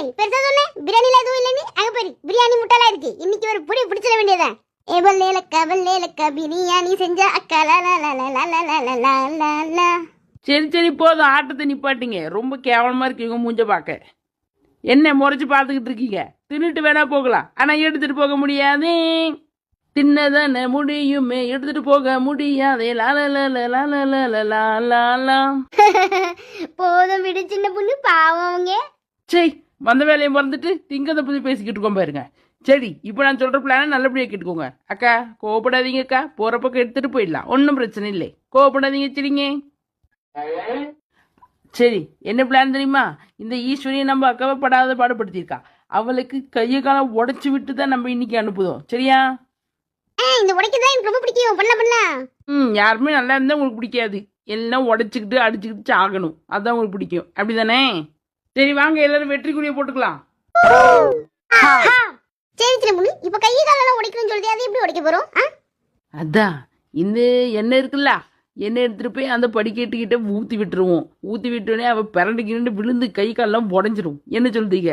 பிரியாணி பெருசா சொன்னேன், பிரியாணில எதுவும் இல்ல, நீ அங்க போய் பிரியாணி முட்டைலாம் இருக்கு, இன்னைக்கு ஒரு புடி பிடிச்சிட வேண்டியதான். ஏ வல்லேலக்கா பிரியாணி செஞ்ச அக்கா லா லா லா லா லா லா லா லா லா லா. சரி சரி போதும், ஆட்டத்தை நிப்பாட்டிங்க. ரொம்ப கேவலமா இருக்கீங்க மூஞ்ச பார்க்க. என்ன முறைச்சு பார்த்துக்கிட்டு இருக்கீங்க? தின்னுட்டு வேணா போகலாம், ஆனா எடுத்துட்டு போக முடியாது. தின்னதானே முடியுமே, எடுத்துட்டு போக முடியாதே. லாலா. போதும் விடு சின்ன பொண்ணு, பாவம் அவங்க. சரி, வந்த வேலையை மறந்துட்டு திங்கதை பத்தி பேசிக்கிட்டு இருக்கோம் பாருங்க. சரி, இப்போ நான் சொல்ற பிளான நல்லபடியா கேட்டுக்கோங்க. அக்கா கோவப்படாதீங்க அக்கா, போற பக்கம் எடுத்துட்டு போயிடலாம், ஒன்றும் பிரச்சனை இல்லை. கோவப்படாதீங்க. சரிங்க. சரி, என்ன பிளான் தெரியுமா? இந்த ஈஸ்வரியை நம்ம அக்காவை படாத பாடுபடுத்தியிருக்கா. அவளுக்கு கையை காலம் உடைச்சு விட்டு தான் நம்ம இன்னைக்கு அனுப்புதோம். சரியா? இந்த உடைக்கதான் எனக்கு ரொம்ப பிடிக்கும், பண்ணலாம். யாருமே நல்லா இருந்தா உங்களுக்கு பிடிக்காது. எல்லாம் உடைச்சுக்கிட்டு அடிச்சுக்கிட்டு சாகணும், அதான் உங்களுக்கு பிடிக்கும். அப்படிதானே? சரி வாங்க, எல்லாரும் வெற்றிக்குரிய போட்டுக்கலாம். சரி சின்ன பொண்ணு, இப்ப கையை காலெல்லாம் உடைக்கணும்னு சொல்லிட்டு அதை எப்படி உடைக்க போறோம்? அதான் இந்த எண்ணெய் இருக்குல்ல, எண்ணெய் எடுத்துட்டு போய் அந்த படிக்கட்டுக்கிட்ட ஊத்தி விட்டுருவோம். ஊத்தி விட்டோடனே அவ பிறண்டுக்கிட்டு விழுந்து கை காலெல்லாம் உடஞ்சிரும். என்ன சொல்றீங்க?